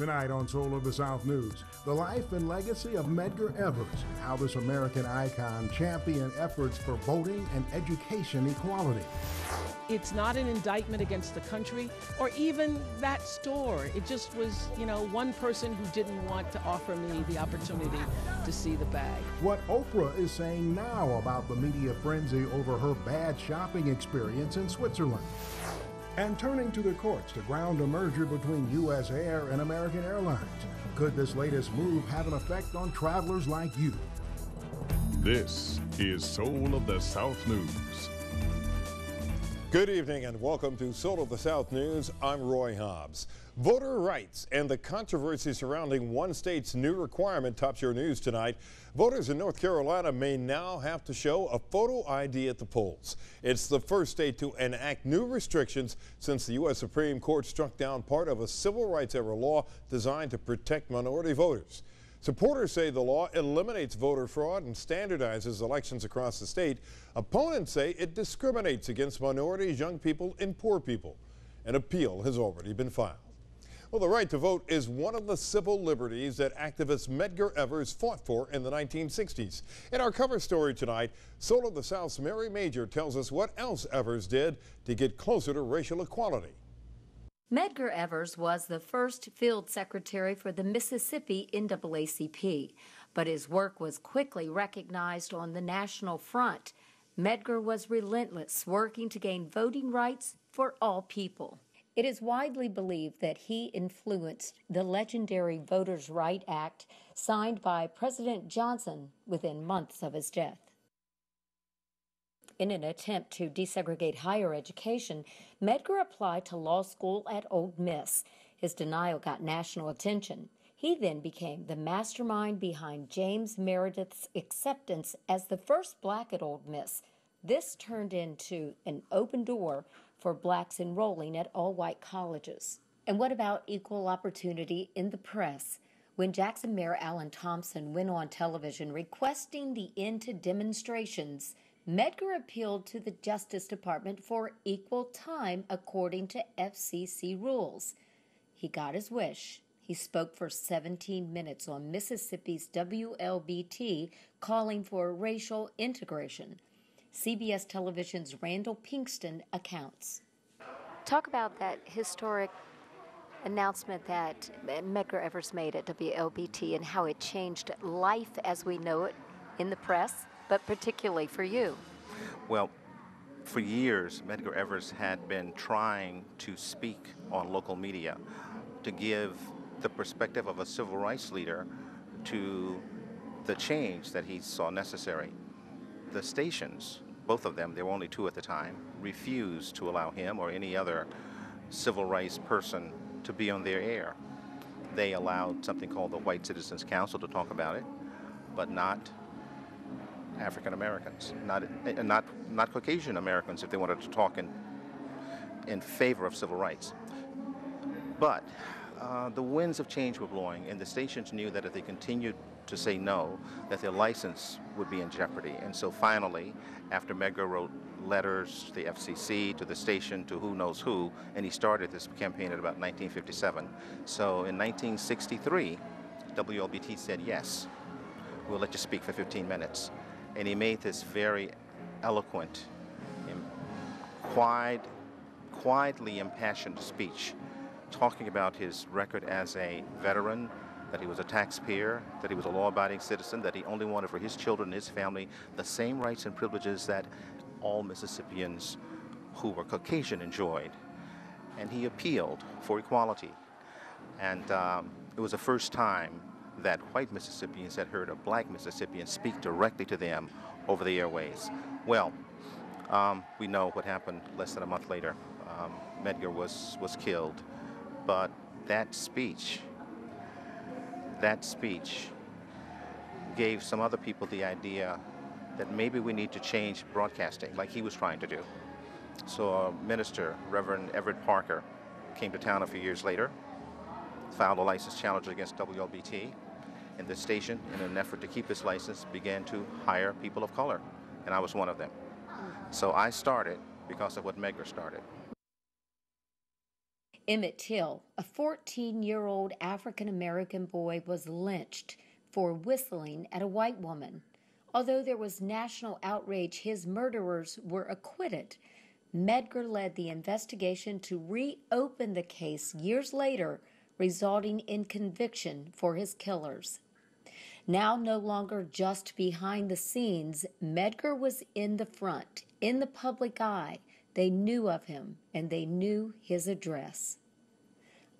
Tonight on Soul of the South News, the life and legacy of Medgar Evers and how this American icon championed efforts for voting and education equality. It's not an indictment against the country or even that store. It just was, one person who didn't want to offer me the opportunity to see the bag. What Oprah is saying now about the media frenzy over her bad shopping experience in Switzerland. And turning to the courts to ground a merger between U.S. Air and American Airlines. Could this latest move have an effect on travelers like you? This is Soul of the South News. Good evening and welcome to Soul of the South News. I'm Roy Hobbs. Voter rights and the controversy surrounding one state's new requirement tops your news tonight. Voters in North Carolina may now have to show a photo ID at the polls. It's the first state to enact new restrictions since the U.S. Supreme Court struck down part of a civil rights era law designed to protect minority voters. Supporters say the law eliminates voter fraud and standardizes elections across the state. Opponents say it discriminates against minorities, young people, and poor people. An appeal has already been filed. Well, the right to vote is one of the civil liberties that activist Medgar Evers fought for in the 1960s. In our cover story tonight, Soul of the South's Mary Major tells us what else Evers did to get closer to racial equality. Medgar Evers was the first field secretary for the Mississippi NAACP, but his work was quickly recognized on the national front. Medgar was relentless, working to gain voting rights for all people. It is widely believed that he influenced the legendary Voters' Right Act signed by President Johnson within months of his death. In an attempt to desegregate higher education, Medgar applied to law school at Ole Miss. His denial got national attention. He then became the mastermind behind James Meredith's acceptance as the first black at Ole Miss. This turned into an open door for blacks enrolling at all-white colleges. And what about equal opportunity in the press? When Jackson Mayor Alan Thompson went on television requesting the end to demonstrations, Medgar appealed to the Justice Department for equal time according to FCC rules. He got his wish. He spoke for 17 minutes on Mississippi's WLBT, calling for racial integration. CBS Television's Randall Pinkston accounts. Talk about that historic announcement that Medgar Evers made at WLBT and how it changed life as we know it in the press, but particularly for you. Well, for years, Medgar Evers had been trying to speak on local media to give the perspective of a civil rights leader to the change that he saw necessary. The stations, both of them, there were only two at the time, refused to allow him or any other civil rights person to be on their air. They allowed something called the White Citizens Council to talk about it, but not African Americans, not Caucasian Americans if they wanted to talk in favor of civil rights. But the winds of change were blowing, and the stations knew that if they continued to say no, that their license would be in jeopardy. And so finally, after Medgar wrote letters to the FCC, to the station, to who knows who, and he started this campaign at about 1957. So in 1963, WLBT said, yes, we'll let you speak for 15 minutes. And he made this very eloquent, quietly impassioned speech, talking about his record as a veteran, that he was a taxpayer, that he was a law-abiding citizen, that he only wanted for his children and his family the same rights and privileges that all Mississippians who were Caucasian enjoyed. And he appealed for equality. And it was the first time that white Mississippians had heard a black Mississippian speak directly to them over the airways. Well, we know what happened less than a month later. Medgar was killed. But that speech gave some other people the idea that maybe we need to change broadcasting like he was trying to do. So a minister, Reverend Everett Parker, came to town a few years later, filed a license challenge against WLBT, and the station, in an effort to keep his license, began to hire people of color, and I was one of them. So I started because of what Medgar started. Emmett Till, a 14-year-old African-American boy, was lynched for whistling at a white woman. Although there was national outrage, his murderers were acquitted. Medgar led the investigation to reopen the case years later, resulting in conviction for his killers. Now no longer just behind the scenes, Medgar was in the front, in the public eye. They knew of him, and they knew his address.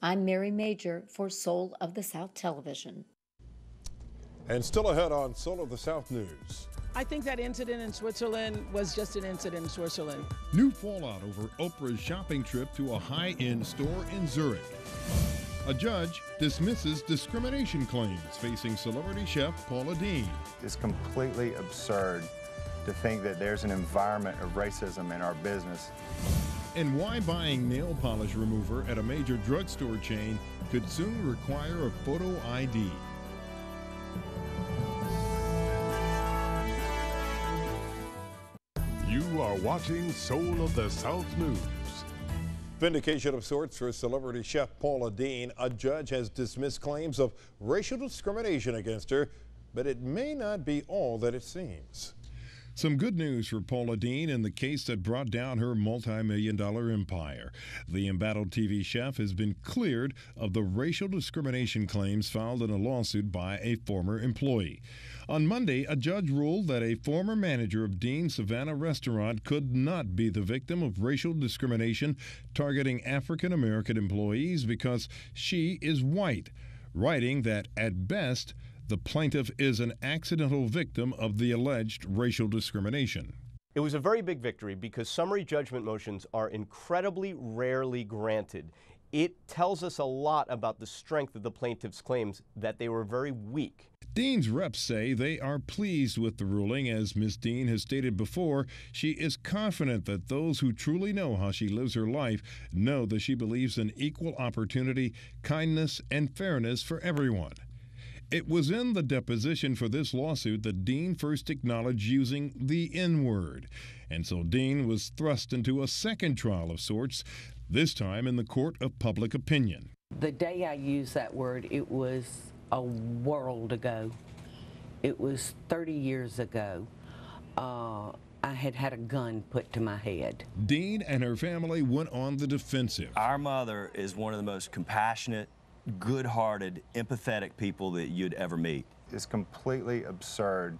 I'm Mary Major for Soul of the South Television. And still ahead on Soul of the South News. I think that incident in Switzerland was just an incident in Switzerland. New fallout over Oprah's shopping trip to a high-end store in Zurich. A judge dismisses discrimination claims facing celebrity chef Paula Deen. It's completely absurd to think that there's an environment of racism in our business. And why buying nail polish remover at a major drugstore chain could soon require a photo ID. You are watching Soul of the South News. Vindication of sorts for celebrity chef Paula Deen. A judge has dismissed claims of racial discrimination against her, but it may not be all that it seems. Some good news for Paula Deen in the case that brought down her multi-million-dollar empire. The embattled TV chef has been cleared of the racial discrimination claims filed in a lawsuit by a former employee. On Monday, a judge ruled that a former manager of Deen's Savannah restaurant could not be the victim of racial discrimination targeting African-American employees because she is white, writing that, at best, the plaintiff is an accidental victim of the alleged racial discrimination. It was a very big victory because summary judgment motions are incredibly rarely granted. It tells us a lot about the strength of the plaintiff's claims, that they were very weak. Deen's reps say they are pleased with the ruling. As Ms. Deen has stated before, she is confident that those who truly know how she lives her life know that she believes in equal opportunity, kindness, and fairness for everyone. It was in the deposition for this lawsuit that Deen first acknowledged using the N-word, and so Deen was thrust into a second trial of sorts, this time in the court of public opinion. The day I used that word, it was a world ago. It was 30 years ago. I had had a gun put to my head. Deen and her family went on the defensive. Our mother is one of the most compassionate, good-hearted, empathetic people that you'd ever meet. It's completely absurd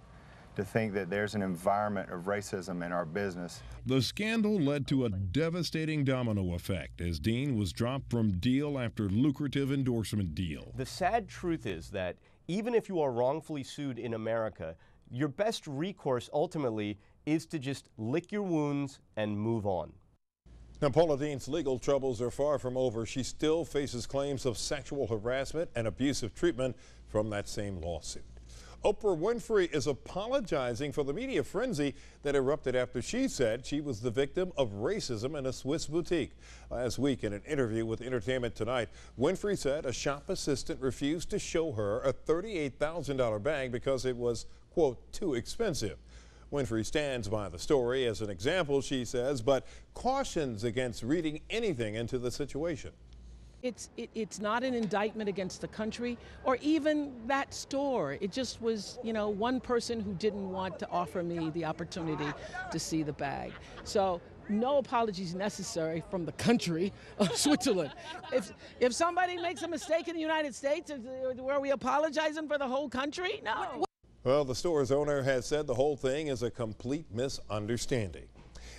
to think that there's an environment of racism in our business. The scandal led to a devastating domino effect as Deen was dropped from deal after lucrative endorsement deal. The sad truth is that even if you are wrongfully sued in America, your best recourse ultimately is to just lick your wounds and move on. Now, Paula Deen's legal troubles are far from over. She still faces claims of sexual harassment and abusive treatment from that same lawsuit. Oprah Winfrey is apologizing for the media frenzy that erupted after she said she was the victim of racism in a Swiss boutique. Last week, in an interview with Entertainment Tonight, Winfrey said a shop assistant refused to show her a $38,000 bag because it was, quote, too expensive. Winfrey stands by the story as an example, she says, but cautions against reading anything into the situation. It's not an indictment against the country or even that store. It just was, one person who didn't want to offer me the opportunity to see the bag. So no apologies necessary from the country of Switzerland. If somebody makes a mistake in the United States, were we apologizing for the whole country? No. Well, the store's owner has said the whole thing is a complete misunderstanding.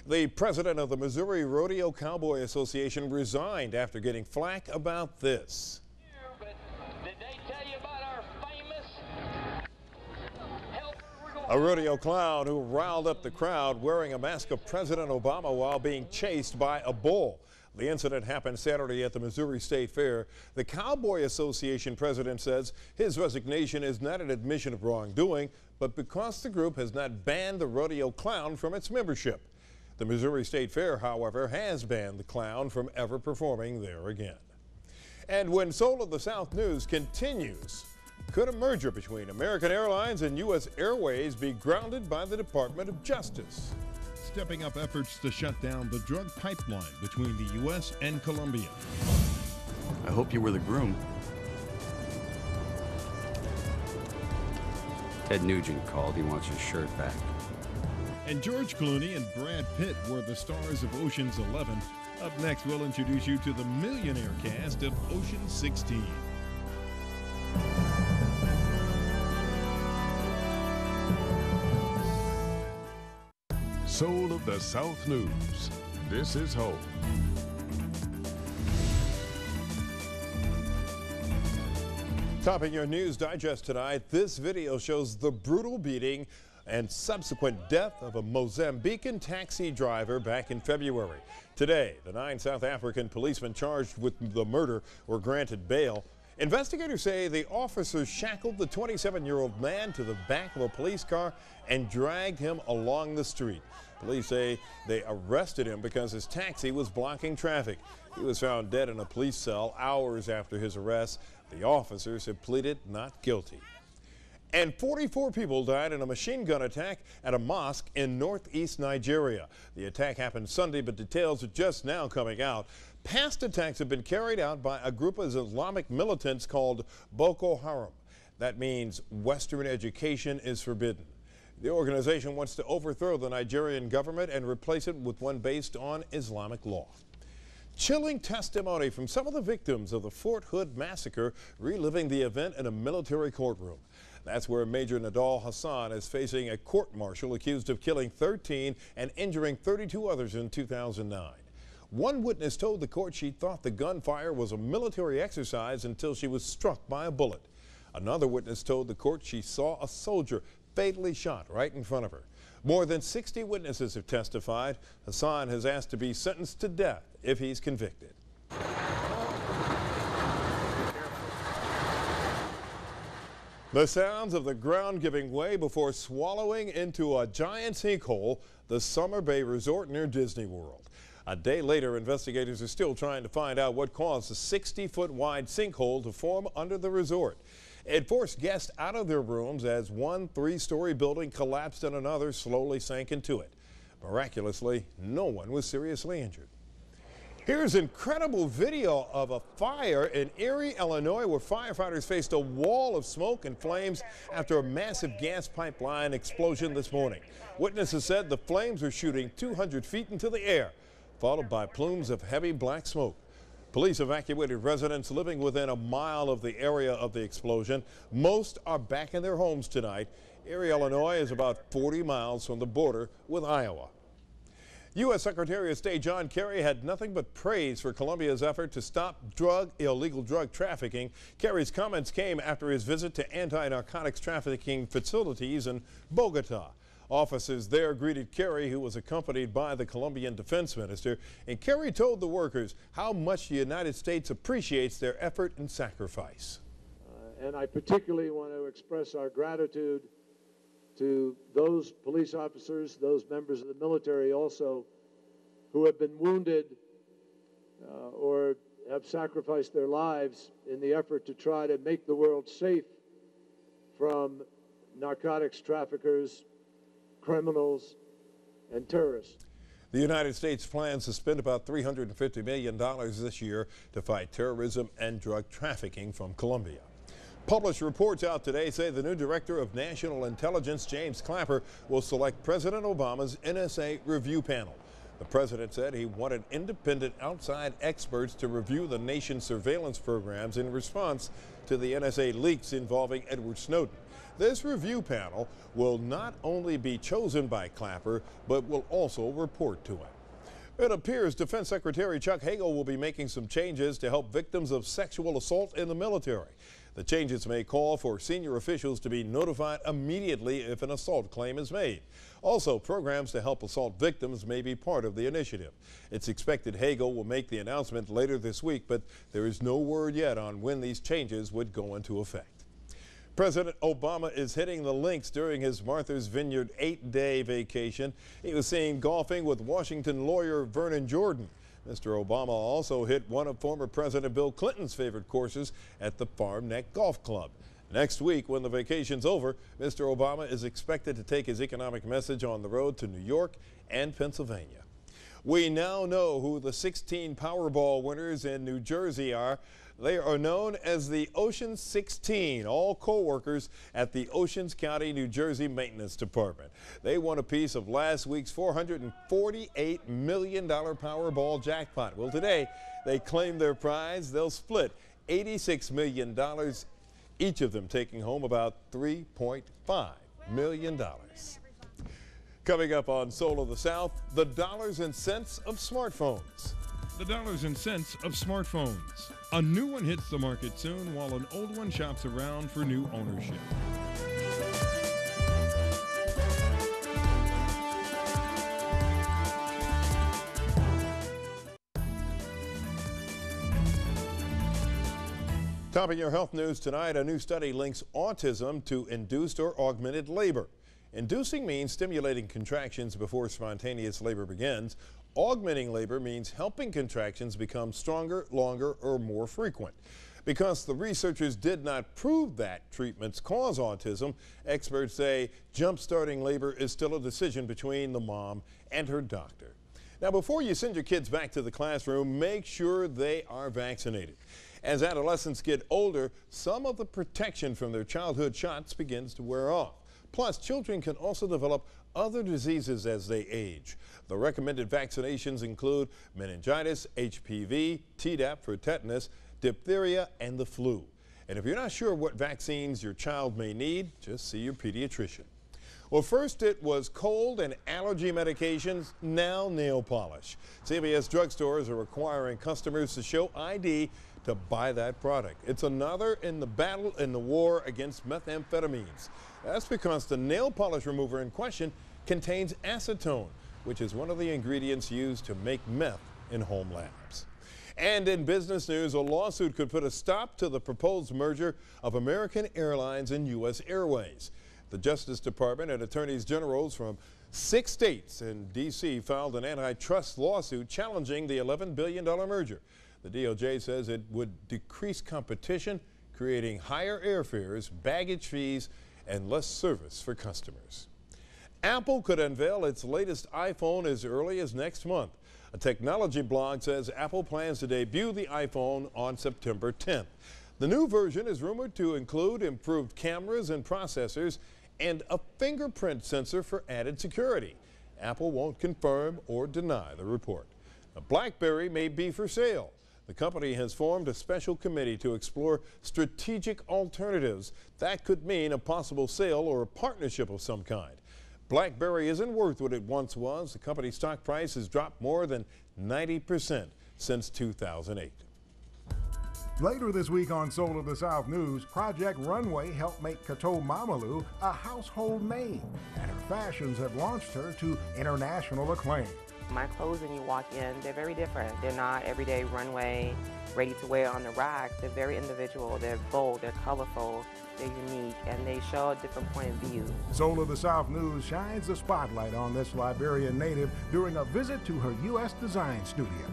The president of the Missouri Rodeo Cowboy Association resigned after getting flack about this. Did they tell you about our famous A rodeo clown who riled up the crowd wearing a mask of President Obama while being chased by a bull. The incident happened Saturday at the Missouri State Fair. The Cowboy Association president says his resignation is not an admission of wrongdoing, but because the group has not banned the rodeo clown from its membership. The Missouri State Fair, however, has banned the clown from ever performing there again. And when Soul of the South News continues, could a merger between American Airlines and U.S. Airways be grounded by the Department of Justice? Stepping up efforts to shut down the drug pipeline between the U.S. and Colombia. I hope you were the groom. Ted Nugent called. He wants his shirt back. And George Clooney and Brad Pitt were the stars of Ocean's 11. Up next, we'll introduce you to the millionaire cast of Ocean's 16. Soul of the South News. This is home. Topping your News Digest tonight, this video shows the brutal beating and subsequent death of a Mozambican taxi driver back in February. Today, the 9 South African policemen charged with the murder were granted bail. Investigators say the officers shackled the 27-year-old man to the back of a police car and dragged him along the street. Police say they arrested him because his taxi was blocking traffic. He was found dead in a police cell hours after his arrest. The officers have pleaded not guilty. And 44 people died in a machine gun attack at a mosque in northeast Nigeria. The attack happened Sunday, but details are just now coming out. Past attacks have been carried out by a group of Islamic militants called Boko Haram. That means Western education is forbidden. The organization wants to overthrow the Nigerian government and replace it with one based on Islamic law. Chilling testimony from some of the victims of the Fort Hood massacre reliving the event in a military courtroom. That's where Major Nadal Hassan is facing a court-martial accused of killing 13 and injuring 32 others in 2009. One witness told the court she thought the gunfire was a military exercise until she was struck by a bullet. Another witness told the court she saw a soldier fatally shot right in front of her. More than 60 witnesses have testified. Hassan has asked to be sentenced to death if he's convicted. The sounds of the ground giving way before swallowing into a giant sinkhole, the Summer Bay Resort near Disney World. A day later, investigators are still trying to find out what caused the 60-foot wide sinkhole to form under the resort. It forced guests out of their rooms as one 3-story building collapsed and another slowly sank into it. Miraculously, no one was seriously injured. Here's incredible video of a fire in Erie, Illinois, where firefighters faced a wall of smoke and flames after a massive gas pipeline explosion this morning. Witnesses said the flames were shooting 200 feet into the air, followed by plumes of heavy black smoke. Police evacuated residents living within a mile of the area of the explosion. Most are back in their homes tonight. Erie, Illinois is about 40 miles from the border with Iowa. U.S. Secretary of State John Kerry had nothing but praise for Colombia's effort to stop illegal drug trafficking. Kerry's comments came after his visit to anti-narcotics trafficking facilities in Bogota. Officers there greeted Kerry, who was accompanied by the Colombian defense minister, and Kerry told the workers how much the United States appreciates their effort and sacrifice. And I particularly want to express our gratitude to those police officers, those members of the military also, who have been wounded or have sacrificed their lives in the effort to try to make the world safe from narcotics traffickers, criminals, and terrorists. The United States plans to spend about $350 million this year to fight terrorism and drug trafficking from Colombia. Published reports out today say the new director of national intelligence, James Clapper, will select President Obama's NSA review panel. The president said he wanted independent outside experts to review the nation's surveillance programs in response to the NSA leaks involving Edward Snowden. This review panel will not only be chosen by Clapper, but will also report to him. It appears Defense Secretary Chuck Hagel will be making some changes to help victims of sexual assault in the military. The changes may call for senior officials to be notified immediately if an assault claim is made. Also, programs to help assault victims may be part of the initiative. It's expected Hagel will make the announcement later this week, but there is no word yet on when these changes would go into effect. President Obama is hitting the links during his Martha's Vineyard 8-day vacation. He was seen golfing with Washington lawyer Vernon Jordan. Mr. Obama also hit one of former President Bill Clinton's favorite courses at the Farm Neck Golf Club. Next week, when the vacation's over, Mr. Obama is expected to take his economic message on the road to New York and Pennsylvania. We now know who the 16 Powerball winners in New Jersey are. They are known as the Ocean 16, all co-workers at the Oceans County, New Jersey Maintenance Department. They won a piece of last week's $448 million Powerball jackpot. Well, today they claim their prize. They'll split $86 million, each of them taking home about $3.5 million. Coming up on Soul of the South, the dollars and cents of smartphones. The dollars and cents of smartphones. A new one hits the market soon while an old one shops around for new ownership. Top of your health news tonight, a new study links autism to induced or augmented labor. Inducing means stimulating contractions before spontaneous labor begins. Augmenting labor means helping contractions become stronger, longer, or more frequent. Because the researchers did not prove that treatments cause autism, experts say jump-starting labor is still a decision between the mom and her doctor. Now, before you send your kids back to the classroom, make sure they are vaccinated. As adolescents get older, some of the protection from their childhood shots begins to wear off. Plus, children can also develop other diseases as they age. The recommended vaccinations include meningitis, HPV, Tdap for tetanus, diphtheria, and the flu. And if you're not sure what vaccines your child may need, just see your pediatrician. Well, first it was cold and allergy medications, now nail polish. CVS drugstores are requiring customers to show ID to buy that product. It's another in the battle in the war against methamphetamines. That's because the nail polish remover in question contains acetone, which is one of the ingredients used to make meth in home labs. And in business news, a lawsuit could put a stop to the proposed merger of American Airlines and U.S. Airways. The Justice Department and attorneys generals from 6 states and D.C. filed an antitrust lawsuit challenging the $11 billion merger. The DOJ says it would decrease competition, creating higher airfares, baggage fees, and less service for customers. Apple could unveil its latest iPhone as early as next month. A technology blog says Apple plans to debut the iPhone on September 10th. The new version is rumored to include improved cameras and processors and a fingerprint sensor for added security. Apple won't confirm or deny the report. A BlackBerry may be for sale. The company has formed a special committee to explore strategic alternatives. That could mean a possible sale or a partnership of some kind. BlackBerry isn't worth what it once was. The company's stock price has dropped more than 90% since 2008. Later this week on Soul of the South News, Project Runway helped make Kato Mamalu a household name, and her fashions have launched her to international acclaim. My clothes, when you walk in, they're very different. They're not everyday runway, ready to wear on the rack. They're very individual, they're bold, they're colorful, they're unique, and they show a different point of view. Soul of the South News shines the spotlight on this Liberian native during a visit to her U.S. design studio.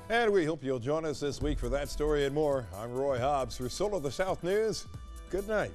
And we hope you'll join us this week for that story and more. I'm Roy Hobbs for Soul of the South News. Good night.